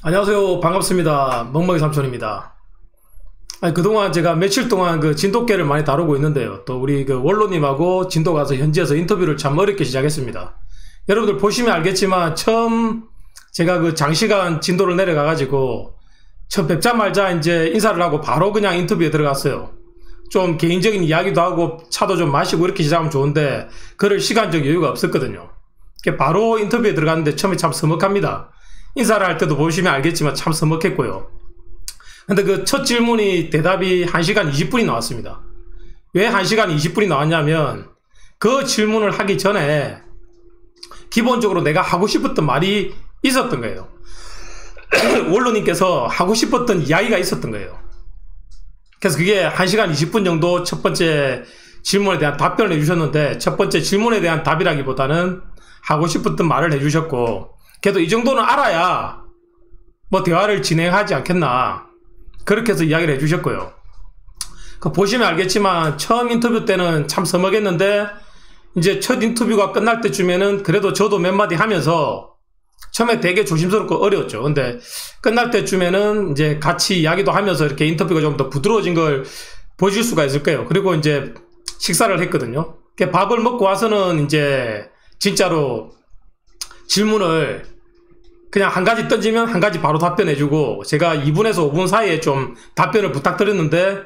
안녕하세요. 반갑습니다. 멍멍이 삼촌입니다. 그동안 제가 며칠 동안 그 진돗개를 많이 다루고 있는데요. 또 우리 그 원로님하고 진도 가서 현지에서 인터뷰를 참 어렵게 시작했습니다. 여러분들 보시면 알겠지만 처음 제가 그 장시간 진도를 내려가가지고 처음 뵙자마자 이제 인사를 하고 바로 그냥 인터뷰에 들어갔어요. 좀 개인적인 이야기도 하고 차도 좀 마시고 이렇게 시작하면 좋은데 그럴 시간적 여유가 없었거든요. 바로 인터뷰에 들어갔는데 처음에 참 서먹합니다. 인사를 할 때도 보시면 알겠지만 참 서먹했고요. 근데 그 첫 질문이 대답이 1시간 20분이 나왔습니다. 왜 1시간 20분이 나왔냐면 그 질문을 하기 전에 기본적으로 내가 하고 싶었던 말이 있었던 거예요. 원로님께서 하고 싶었던 이야기가 있었던 거예요. 그래서 그게 1시간 20분 정도 첫 번째 질문에 대한 답변을 해주셨는데 첫 번째 질문에 대한 답이라기보다는 하고 싶었던 말을 해주셨고 그래도 이 정도는 알아야 뭐 대화를 진행하지 않겠나 그렇게 해서 이야기를 해주셨고요. 그 보시면 알겠지만 처음 인터뷰 때는 참 서먹했는데 이제 첫 인터뷰가 끝날 때쯤에는 그래도 저도 몇 마디 하면서 처음에 되게 조심스럽고 어려웠죠. 근데 끝날 때쯤에는 이제 같이 이야기도 하면서 이렇게 인터뷰가 좀 더 부드러워진 걸 보여줄 수가 있을 거예요. 그리고 이제 식사를 했거든요. 밥을 먹고 와서는 이제 진짜로 질문을 그냥 한 가지 던지면 한 가지 바로 답변해주고 제가 2분에서 5분 사이에 좀 답변을 부탁드렸는데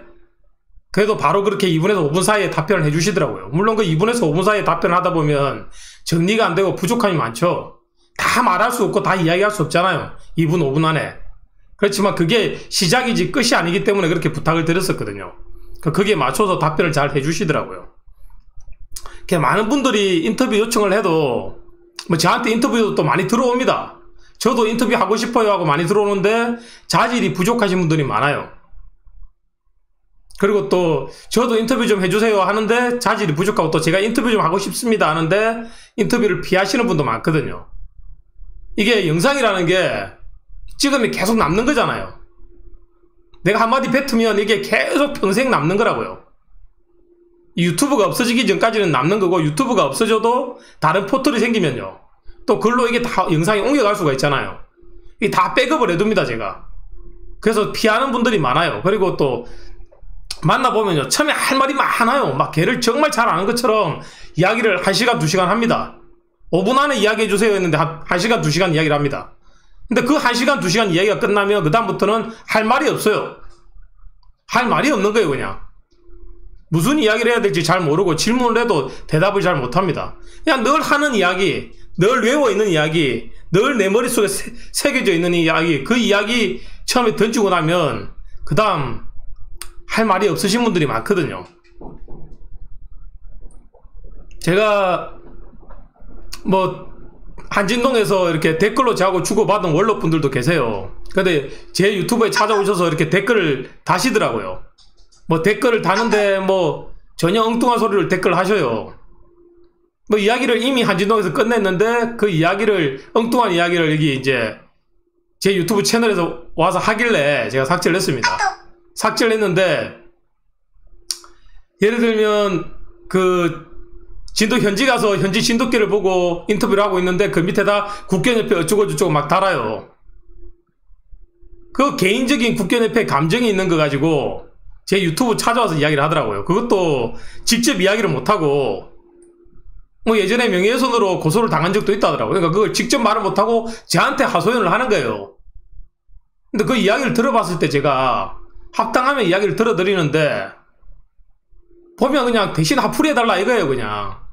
그래도 바로 그렇게 2분에서 5분 사이에 답변을 해주시더라고요. 물론 그 2분에서 5분 사이에 답변을 하다 보면 정리가 안 되고 부족함이 많죠. 다 말할 수 없고 다 이야기할 수 없잖아요. 2분 5분 안에. 그렇지만 그게 시작이지 끝이 아니기 때문에 그렇게 부탁을 드렸었거든요. 거기에 맞춰서 답변을 잘 해주시더라고요. 많은 분들이 인터뷰 요청을 해도 뭐 저한테 인터뷰도 또 많이 들어옵니다. 저도 인터뷰 하고 싶어요 하고 많이 들어오는데 자질이 부족하신 분들이 많아요. 그리고 또 저도 인터뷰 좀 해주세요 하는데 자질이 부족하고 또 제가 인터뷰 좀 하고 싶습니다 하는데 인터뷰를 피하시는 분도 많거든요. 이게 영상이라는 게 찍으면 계속 남는 거잖아요. 내가 한마디 뱉으면 이게 계속 평생 남는 거라고요. 유튜브가 없어지기 전까지는 남는 거고 유튜브가 없어져도 다른 포털이 생기면요 또 글로 이게 다 영상이 옮겨갈 수가 있잖아요. 이게 다 백업을 해둡니다 제가. 그래서 피하는 분들이 많아요. 그리고 또 만나보면요 처음에 할 말이 많아요. 막 걔를 정말 잘 아는 것처럼 이야기를 1시간 2시간 합니다. 5분 안에 이야기해주세요 했는데 1시간 2시간 이야기를 합니다. 근데 그 1시간 2시간 이야기가 끝나면 그 다음부터는 할 말이 없어요. 할 말이 없는 거예요. 그냥 무슨 이야기를 해야 될지 잘 모르고 질문을 해도 대답을 잘 못합니다. 그냥 늘 하는 이야기, 늘 외워있는 이야기, 늘 내 머릿속에 새겨져 있는 이야기, 그 이야기 처음에 던지고 나면 그 다음 할 말이 없으신 분들이 많거든요. 제가 뭐 한진동에서 이렇게 댓글로 저하고 주고받은 원로분들도 계세요. 근데 제 유튜브에 찾아오셔서 이렇게 댓글을 다시더라고요. 뭐 댓글을 다는데 뭐 전혀 엉뚱한 소리를 댓글 하셔요. 뭐 이야기를 이미 한진동에서 끝냈는데 그 이야기를 엉뚱한 이야기를 여기 이제 제 유튜브 채널에서 와서 하길래 제가 삭제를 했습니다. 삭제를 했는데 예를 들면 그 진도 현지 가서 현지 진돗개를 보고 인터뷰를 하고 있는데 그 밑에다 국견협회 어쩌고저쩌고 막 달아요. 그 개인적인 국견협회 감정이 있는 거 가지고 제 유튜브 찾아와서 이야기를 하더라고요. 그것도 직접 이야기를 못하고 뭐 예전에 명예훼손으로 고소를 당한 적도 있다 하더라고요. 그러니까 그걸 직접 말을 못하고 저한테 하소연을 하는 거예요. 근데 그 이야기를 들어봤을 때 제가 합당하면 이야기를 들어드리는데 보면 그냥 대신 화풀이해달라 이거예요. 그냥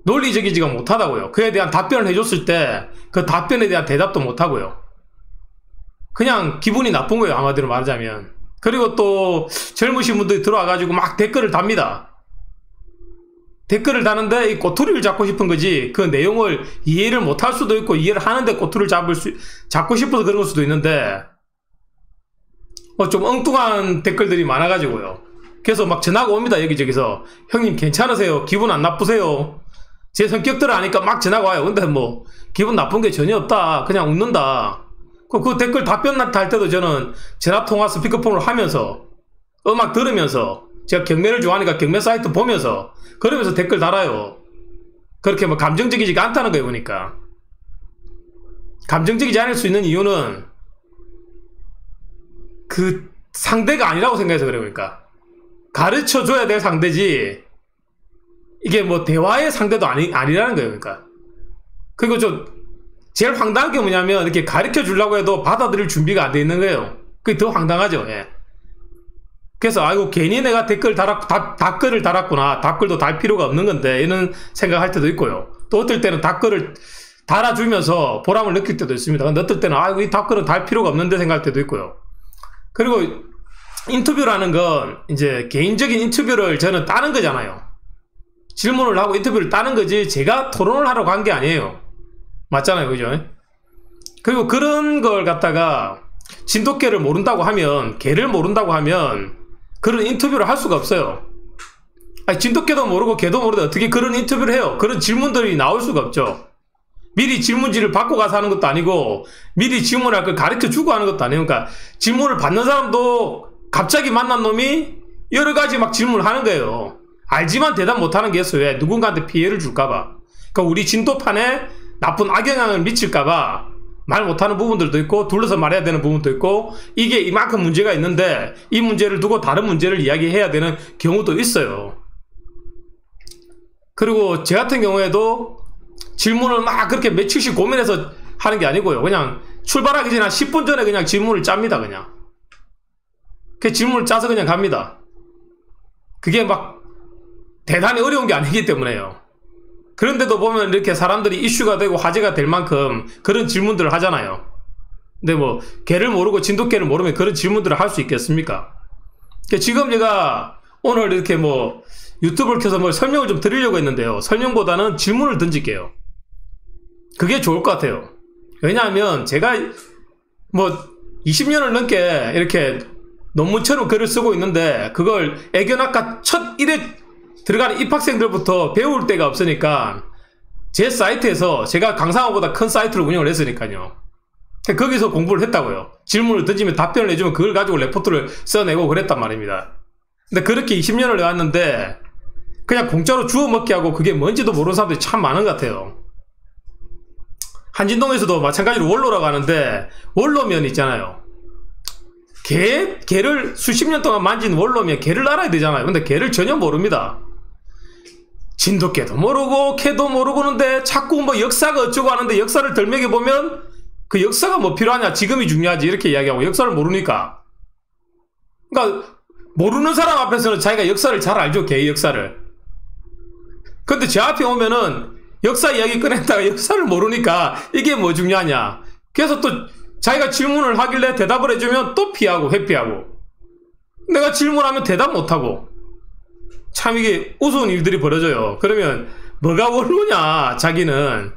논리적이지가 못하다고요. 그에 대한 답변을 해줬을 때 그 답변에 대한 대답도 못하고요. 그냥 기분이 나쁜 거예요. 한마디로 말하자면. 그리고 또 젊으신 분들이 들어와가지고 막 댓글을 답니다. 댓글을 다는데 이 꼬투리를 잡고 싶은 거지 그 내용을 이해를 못할 수도 있고 이해를 하는데 꼬투리를 잡고 싶어서 그런 걸 수도 있는데 좀 엉뚱한 댓글들이 많아가지고요. 그래서 막 전화가 옵니다. 여기저기서 형님 괜찮으세요? 기분 안 나쁘세요? 제 성격들을 아니까 막 전화가 와요. 근데 뭐 기분 나쁜 게 전혀 없다. 그냥 웃는다. 그 댓글 답변 할 때도 저는 전화통화 스피커폰을 하면서 음악 들으면서 제가 경매를 좋아하니까 경매 사이트 보면서 그러면서 댓글 달아요. 그렇게 뭐 감정적이지가 않다는 거예요. 보니까 감정적이지 않을 수 있는 이유는 그 상대가 아니라고 생각해서 그래요. 그러니까 가르쳐줘야 될 상대지 이게 뭐 대화의 상대도 아니라는 거예요. 그러니까 그리고 좀 제일 황당한 게 뭐냐면 이렇게 가르쳐 주려고 해도 받아들일 준비가 안 돼 있는 거예요. 그게 더 황당하죠. 예. 그래서 아이고 괜히 내가 댓글을 달았구나. 댓글도 달 필요가 없는 건데 이런 생각할 때도 있고요. 또 어떨 때는 댓글을 달아주면서 보람을 느낄 때도 있습니다. 근데 어떨 때는 아이고 이 댓글은 달 필요가 없는데 생각할 때도 있고요. 그리고 인터뷰라는 건 이제 개인적인 인터뷰를 저는 따는 거잖아요. 질문을 하고 인터뷰를 따는 거지 제가 토론을 하려고 한 게 아니에요. 맞잖아요. 그죠? 그리고 그런 걸 갖다가 진돗개를 모른다고 하면, 개를 모른다고 하면 그런 인터뷰를 할 수가 없어요. 아니, 진돗개도 모르고 개도 모르는데 어떻게 그런 인터뷰를 해요? 그런 질문들이 나올 수가 없죠. 미리 질문지를 받고 가서 하는 것도 아니고 미리 질문할 걸 가르쳐 주고 하는 것도 아니에요. 그러니까 질문을 받는 사람도 갑자기 만난 놈이 여러 가지 막 질문을 하는 거예요. 알지만 대답 못하는 게 있어요. 왜? 누군가한테 피해를 줄까봐. 그러니까 우리 진도판에 나쁜 악영향을 미칠까봐 말 못하는 부분들도 있고 둘러서 말해야 되는 부분도 있고 이게 이만큼 문제가 있는데 이 문제를 두고 다른 문제를 이야기해야 되는 경우도 있어요. 그리고 제 같은 경우에도 질문을 막 그렇게 며칠씩 고민해서 하는 게 아니고요. 그냥 출발하기 전에 한 10분 전에 그냥 질문을 짭니다. 그냥 그 질문을 짜서 그냥 갑니다. 그게 막 대단히 어려운 게 아니기 때문에요. 그런데도 보면 이렇게 사람들이 이슈가 되고 화제가 될 만큼 그런 질문들을 하잖아요. 근데 뭐 개를 모르고 진돗개를 모르면 그런 질문들을 할 수 있겠습니까? 지금 제가 오늘 이렇게 뭐 유튜브를 켜서 뭐 설명을 좀 드리려고 했는데요. 설명보다는 질문을 던질게요. 그게 좋을 것 같아요. 왜냐하면 제가 뭐 20년을 넘게 이렇게 논문처럼 글을 쓰고 있는데 그걸 애견학과 첫 1회 들어가는 입학생들부터 배울 데가 없으니까 제 사이트에서 제가 강상호보다 큰 사이트를 운영을 했으니까요. 거기서 공부를 했다고요. 질문을 던지면 답변을 해주면 그걸 가지고 레포트를 써내고 그랬단 말입니다. 근데 그렇게 20년을 해왔는데 그냥 공짜로 주워 먹게 하고 그게 뭔지도 모르는 사람들이 참 많은 것 같아요. 한진동에서도 마찬가지로 원로라고 하는데 원로면 있잖아요. 개를 수십 년 동안 만진 원로면 개를 알아야 되잖아요. 근데 개를 전혀 모릅니다. 진돗개도 모르고 개도 모르고는데 자꾸 뭐 역사가 어쩌고 하는데 역사를 덜 먹여보면 그 역사가 뭐 필요하냐 지금이 중요하지 이렇게 이야기하고 역사를 모르니까 그러니까 모르는 사람 앞에서는 자기가 역사를 잘 알죠. 개의 역사를. 근데 제 앞에 오면은 역사 이야기 꺼냈다가 역사를 모르니까 이게 뭐 중요하냐. 그래서 또 자기가 질문을 하길래 대답을 해주면 또 피하고 회피하고 내가 질문하면 대답 못하고 참 이게 우스운 일들이 벌어져요. 그러면 뭐가 원로냐 자기는.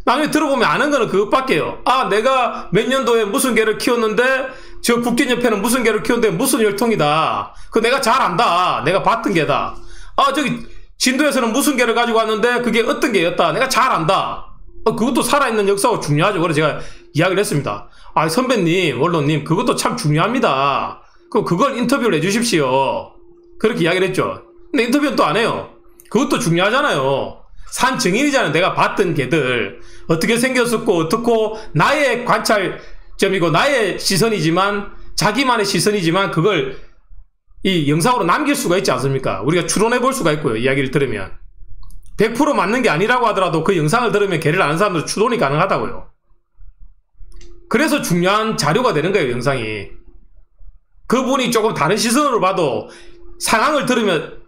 나중에 들어보면 아는 거는 그것밖에요. 아 내가 몇 년도에 무슨 개를 키웠는데 저 국진협회는 무슨 개를 키웠는데 무슨 혈통이다. 그거 내가 잘 안다. 내가 봤던 개다. 아 저기 진도에서는 무슨 개를 가지고 왔는데 그게 어떤 개였다. 내가 잘 안다. 그것도 살아있는 역사가 중요하죠. 그래서 제가 이야기를 했습니다. 아 선배님 원로님 그것도 참 중요합니다. 그걸 인터뷰를 해주십시오. 그렇게 이야기를 했죠. 근데 인터뷰는 또 안 해요. 그것도 중요하잖아요. 산 증인이잖아요. 내가 봤던 개들 어떻게 생겼었고 어떻고 나의 관찰점이고 나의 시선이지만 자기만의 시선이지만 그걸 이 영상으로 남길 수가 있지 않습니까? 우리가 추론해 볼 수가 있고요. 이야기를 들으면 100% 맞는 게 아니라고 하더라도 그 영상을 들으면 개를 아는 사람들 추론이 가능하다고요. 그래서 중요한 자료가 되는 거예요. 영상이. 그분이 조금 다른 시선으로 봐도 상황을 들으면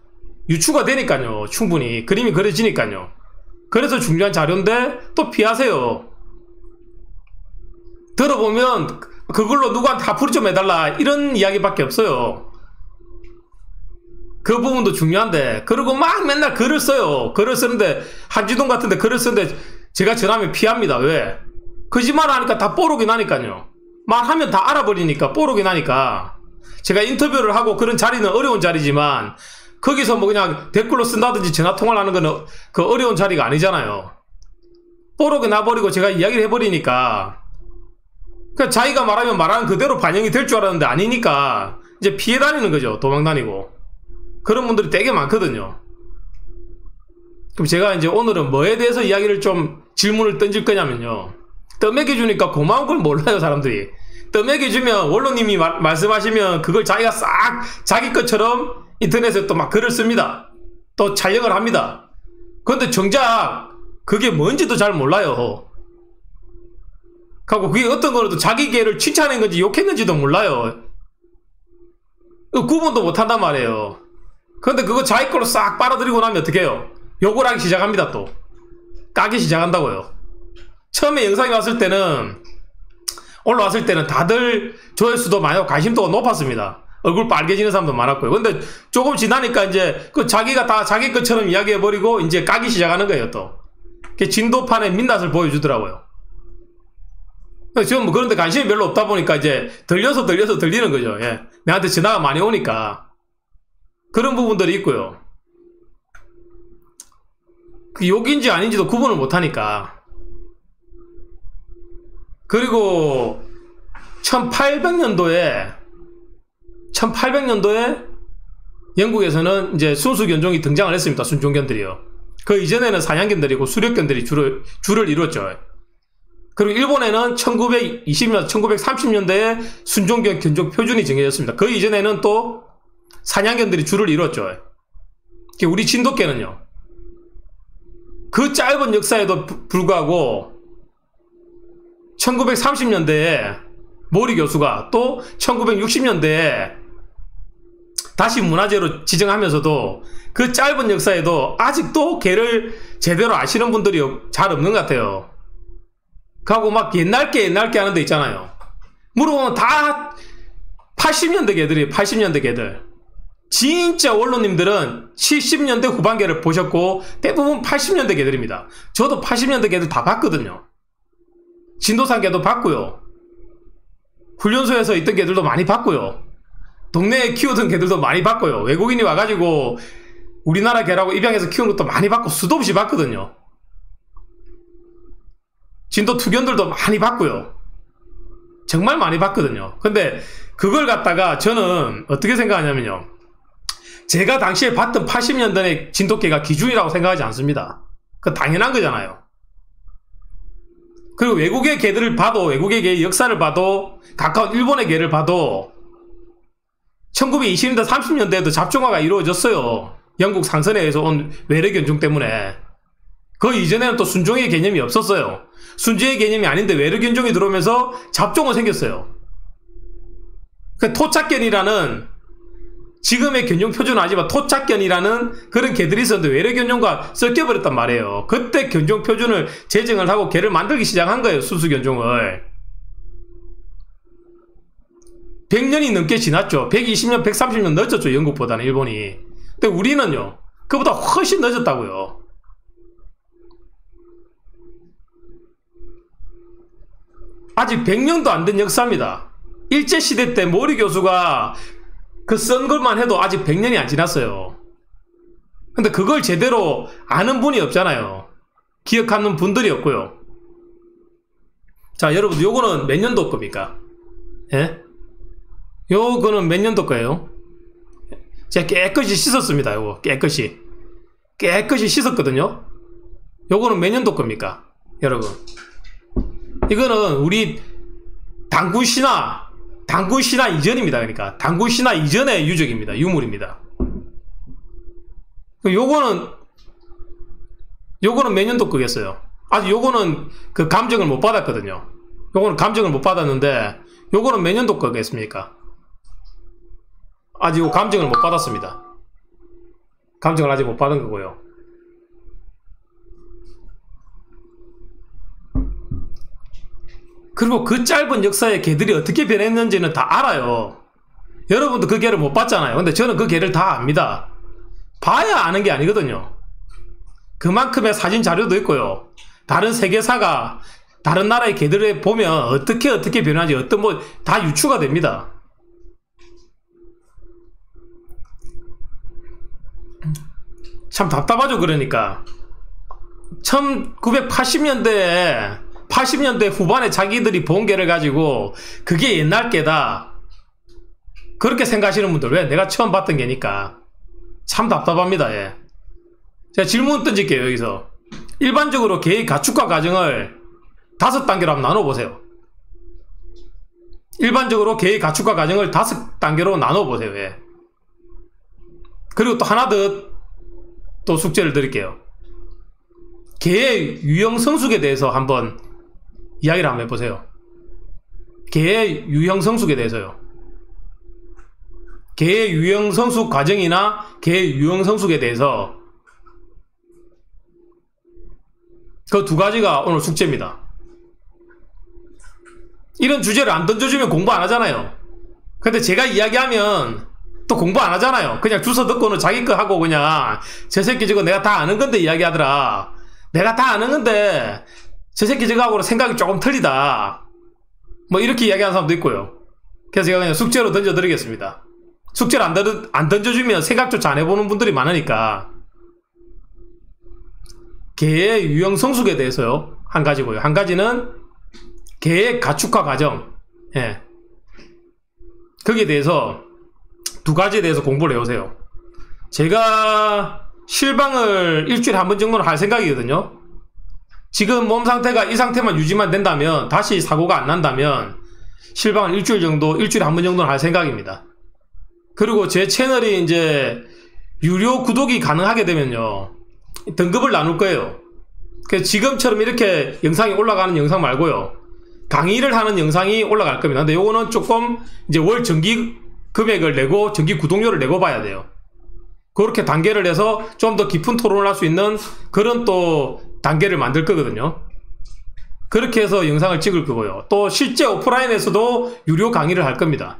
유추가 되니까요. 충분히 그림이 그려지니까요. 그래서 중요한 자료인데 또 피하세요. 들어보면 그걸로 누구한테 화풀이 좀 해달라 이런 이야기밖에 없어요. 그 부분도 중요한데 그리고 막 맨날 글을 써요. 글을 쓰는데 한지동 같은데 글을 쓰는데 제가 전화하면 피합니다. 왜? 거짓말 하니까 다 뽀록이 나니까요. 말하면 다 알아버리니까 뽀록이 나니까. 제가 인터뷰를 하고 그런 자리는 어려운 자리지만 거기서 뭐 그냥 댓글로 쓴다든지 전화통화를 하는 거는 그 어려운 자리가 아니잖아요. 뽀록이 나버리고 제가 이야기를 해버리니까 그러니까 자기가 말하면 말하는 그대로 반영이 될 줄 알았는데 아니니까 이제 피해 다니는 거죠. 도망 다니고. 그런 분들이 되게 많거든요. 그럼 제가 이제 오늘은 뭐에 대해서 이야기를 좀 질문을 던질 거냐면요. 떠먹여주니까 고마운 걸 몰라요, 사람들이. 떠먹여주면, 원로님이 말씀하시면 그걸 자기가 싹 자기 것처럼 인터넷에 또 막 글을 씁니다. 또 촬영을 합니다. 그런데 정작 그게 뭔지도 잘 몰라요. 하고 그게 어떤 거라도 자기 개를 칭찬한 건지 욕했는지도 몰라요. 구분도 못한단 말이에요. 그런데 그거 자기 걸로 싹 빨아들이고 나면 어떻게 해요? 욕을 하기 시작합니다. 또 까기 시작한다고요. 처음에 영상이 올라왔을 때는 다들 조회수도 많이 관심도가 높았습니다. 얼굴 빨개지는 사람도 많았고요. 근데 조금 지나니까 이제 그 자기가 다 자기 것처럼 이야기해버리고 이제 까기 시작하는 거예요. 또 진도판의 민낯을 보여주더라고요. 지금 뭐 그런데 관심이 별로 없다 보니까 이제 들려서 들리는 거죠. 예. 내한테 전화가 많이 오니까 그런 부분들이 있고요. 그 욕인지 아닌지도 구분을 못하니까. 그리고 1800년도에 영국에서는 이제 순수견종이 등장을 했습니다. 순종견들이요. 그 이전에는 사냥견들이고 수렵견들이 줄을 이뤘죠. 그리고 일본에는 1920년, 1930년대에 순종견 견종 표준이 정해졌습니다. 그 이전에는 또 사냥견들이 줄을 이뤘죠. 우리 진돗개는요. 그 짧은 역사에도 불구하고 1930년대에 모리 교수가 또 1960년대에 다시 문화재로 지정하면서도 그 짧은 역사에도 아직도 개를 제대로 아시는 분들이 잘 없는 것 같아요. 그하고 막 옛날 개 하는 데 있잖아요. 물어보면 다 80년대 개들이에요. 80년대 개들. 진짜 원로님들은 70년대 후반개를 보셨고 대부분 80년대 개들입니다. 저도 80년대 개들 다 봤거든요. 진도산 개도 봤고요. 훈련소에서 있던 개들도 많이 봤고요. 동네에 키우던 개들도 많이 봤고요. 외국인이 와가지고 우리나라 개라고 입양해서 키운 것도 많이 봤고 수도 없이 봤거든요. 진도 투견들도 많이 봤고요. 정말 많이 봤거든요. 근데 그걸 갖다가 저는 어떻게 생각하냐면요. 제가 당시에 봤던 80년대의 진돗개가 기준이라고 생각하지 않습니다. 그건 당연한 거잖아요. 그리고 외국의 개들을 봐도, 외국의 개의 역사를 봐도, 가까운 일본의 개를 봐도 1920년대, 30년대에도 잡종화가 이루어졌어요. 영국 상선에서 온 외래견종 때문에. 그 이전에는 또 순종의 개념이 없었어요. 순종의 개념이 아닌데 외래견종이 들어오면서 잡종은 생겼어요. 그 토착견이라는, 지금의 견종 표준은 아니지만 토착견이라는 그런 개들이 있었는데 외래견종과 섞여버렸단 말이에요. 그때 견종 표준을 제정을 하고 개를 만들기 시작한 거예요. 순수견종을. 100년이 넘게 지났죠. 120년, 130년 늦었죠. 영국보다는, 일본이. 근데 우리는요, 그보다 훨씬 늦었다고요. 아직 100년도 안 된 역사입니다. 일제시대 때 모리 교수가 그 쓴 것만 해도 아직 100년이 안 지났어요. 근데 그걸 제대로 아는 분이 없잖아요. 기억하는 분들이 없고요. 자, 여러분, 요거는 몇 년도 겁니까? 예? 요거는 몇 년도 거예요? 제가 깨끗이 씻었습니다. 요거 깨끗이 씻었거든요. 요거는 몇 년도 겁니까? 여러분, 이거는 우리 당군신화 이전입니다. 그러니까 당군신화 이전의 유적입니다. 유물입니다. 요거는 몇 년도 거겠어요? 아직 요거는 그 감정을 못 받았거든요. 요거는 감정을 못 받았는데 요거는 몇 년도 거겠습니까? 아직 요 감정을 못 받았습니다. 감정을 아직 못 받은 거고요. 그리고 그 짧은 역사에 개들이 어떻게 변했는지는 다 알아요. 여러분도 그 개를 못 봤잖아요. 근데 저는 그 개를 다 압니다. 봐야 아는 게 아니거든요. 그만큼의 사진 자료도 있고요. 다른 세계사가 다른 나라의 개들을 보면 어떻게 변하는지 어떤 다 유추가 됩니다. 참 답답하죠. 그러니까 80년대 후반에 자기들이 본 개를 가지고 그게 옛날 개다 그렇게 생각하시는 분들, 왜? 내가 처음 봤던 개니까. 참 답답합니다. 예. 제가 질문 던질게요. 여기서 일반적으로 개의 가축화 과정을 5단계로 한번 나눠보세요. 일반적으로 개의 가축화 과정을 5단계로 나눠보세요. 예. 그리고 또 하나 더 또 숙제를 드릴게요. 개의 유형 성숙에 대해서 한번 이야기를 한번 해보세요. 개의 유형 성숙에 대해서요. 개의 유형 성숙 과정이나 개의 유형 성숙에 대해서 그 두 가지가 오늘 숙제입니다. 이런 주제를 안 던져주면 공부 안 하잖아요. 근데 제가 이야기하면 또 공부 안 하잖아요. 그냥 주워 듣고는 자기 거 하고 그냥 저 새끼 저거 내가 다 아는 건데 이야기하더라. 내가 다 아는 건데 저 새끼 저거하고는 생각이 조금 틀리다. 뭐 이렇게 이야기하는 사람도 있고요. 그래서 제가 그냥 숙제로 던져드리겠습니다. 숙제를 안 던져주면 생각조차 안 해보는 분들이 많으니까. 개의 유형 성숙에 대해서요. 한 가지고요. 한 가지는 개의 가축화 과정. 예. 거기에 대해서 두 가지에 대해서 공부를 해오세요. 제가 실방을 일주일에 한 번 정도는 할 생각이거든요. 지금 몸 상태가 이 상태만 유지만 된다면, 다시 사고가 안 난다면 실방을 일주일에 한 번 정도는 할 생각입니다. 그리고 제 채널이 이제 유료 구독이 가능하게 되면요, 등급을 나눌 거예요. 그래서 지금처럼 이렇게 영상이 올라가는 영상 말고요, 강의를 하는 영상이 올라갈 겁니다. 근데 요거는 조금 이제 월 정기 금액을 내고 정기 구독료를 내고 봐야 돼요. 그렇게 단계를 해서 좀 더 깊은 토론을 할 수 있는 그런 또 단계를 만들 거거든요. 그렇게 해서 영상을 찍을 거고요. 또 실제 오프라인에서도 유료 강의를 할 겁니다.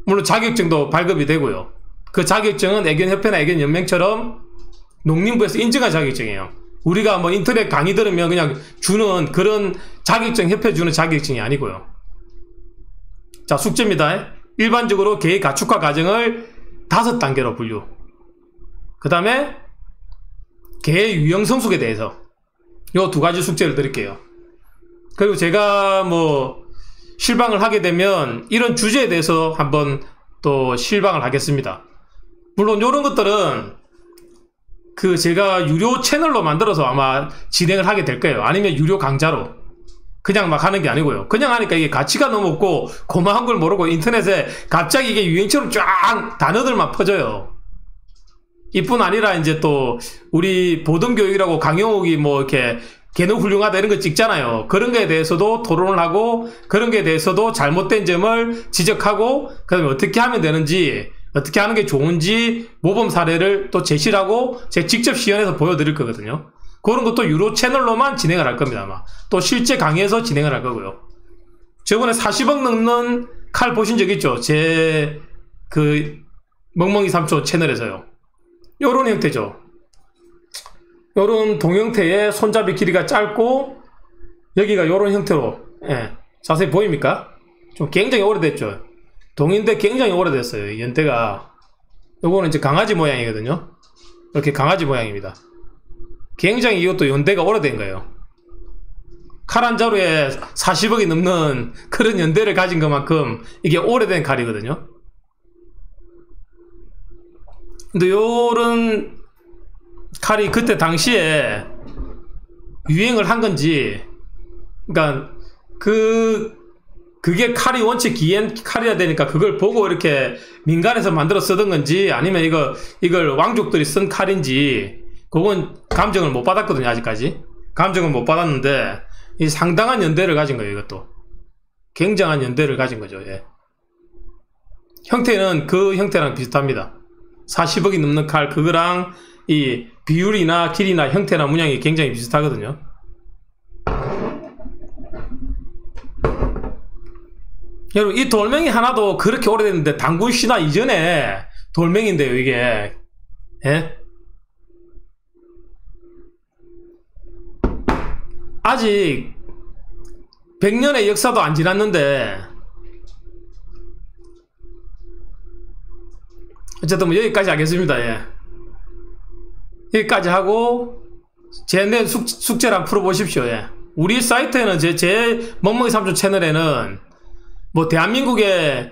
물론 자격증도 발급이 되고요. 그 자격증은 애견협회나 애견연맹처럼 농림부에서 인증한 자격증이에요. 우리가 뭐 인터넷 강의 들으면 그냥 주는 그런 자격증, 협회 주는 자격증이 아니고요. 자, 숙제입니다. 일반적으로 개의 가축화 과정을 5단계로 분류. 그 다음에 개의 유형 성숙에 대해서 요 두 가지 숙제를 드릴게요. 그리고 제가 뭐 실방을 하게 되면 이런 주제에 대해서 한번 또 실방을 하겠습니다. 물론 요런 것들은 그 제가 유료 채널로 만들어서 아마 진행을 하게 될 거예요. 아니면 유료 강좌로 그냥 막 하는 게 아니고요. 그냥 하니까 이게 가치가 너무 없고 고마운 걸 모르고 인터넷에 갑자기 이게 유행처럼 쫙 단어들만 퍼져요. 이뿐 아니라 이제 또 우리 보듬교육이라고 강영욱이 뭐 이렇게 개는 훌륭하다 이런 거 찍잖아요. 그런 거에 대해서도 토론을 하고, 그런 거에 대해서도 잘못된 점을 지적하고, 그 다음에 어떻게 하면 되는지, 어떻게 하는 게 좋은지 모범 사례를 또 제시를 하고 제가 직접 시연해서 보여드릴 거거든요. 그런 것도 유료 채널로만 진행을 할 겁니다. 아마 또 실제 강의에서 진행을 할 거고요. 저번에 40억 넘는 칼 보신 적 있죠? 제 그 멍멍이 삼촌 채널에서요. 요런 형태죠. 요런 동형태의 손잡이 길이가 짧고 여기가 요런 형태로, 예, 자세히 보입니까? 좀 굉장히 오래됐죠. 동인데 굉장히 오래됐어요. 연대가. 요거는 이제 강아지 모양이거든요. 이렇게 강아지 모양입니다. 굉장히 이것도 연대가 오래된 거예요. 칼 한 자루에 40억이 넘는 그런 연대를 가진 것만큼 이게 오래된 칼이거든요. 근데 요런 칼이 그때 당시에 유행을 한 건지, 그러니까 그게 칼이 원체 기엔 칼이라 되니까 그걸 보고 이렇게 민간에서 만들어 쓰던 건지, 아니면 이걸 왕족들이 쓴 칼인지, 그건 감정을 못 받았거든요. 아직까지 감정을 못 받았는데 이 상당한 연대를 가진 거예요. 이것도 굉장한 연대를 가진 거죠. 예. 형태는 그 형태랑 비슷합니다. 40억이 넘는 칼, 그거랑 이 비율이나 길이나 형태나 문양이 굉장히 비슷하거든요. 여러분, 이 돌멩이 하나도 그렇게 오래됐는데 단군 신화 이전에 돌멩이인데요, 이게. 예? 아직 100년의 역사도 안 지났는데, 어쨌든 뭐 여기까지 하겠습니다. 예. 여기까지 하고 제 숙제를 한번 풀어보십시오. 예. 우리 사이트에는 제 멍멍이 삼촌 채널에는 뭐 대한민국에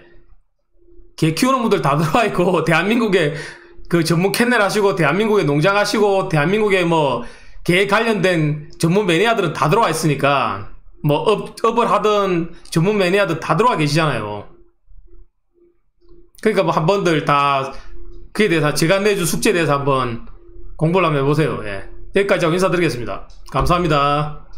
개 키우는 분들 다 들어와 있고, 대한민국에 그 전문 캔넬 하시고, 대한민국에 농장 하시고, 대한민국에 뭐 개 관련된 전문 매니아들은 다 들어와 있으니까 뭐 업을 하든 전문 매니아들 다 들어와 계시잖아요. 그러니까 뭐 한번들 다 그에 대해서 제가 내준 숙제에 대해서 한번 공부를 한번 해보세요. 예. 여기까지 하고 인사드리겠습니다. 감사합니다.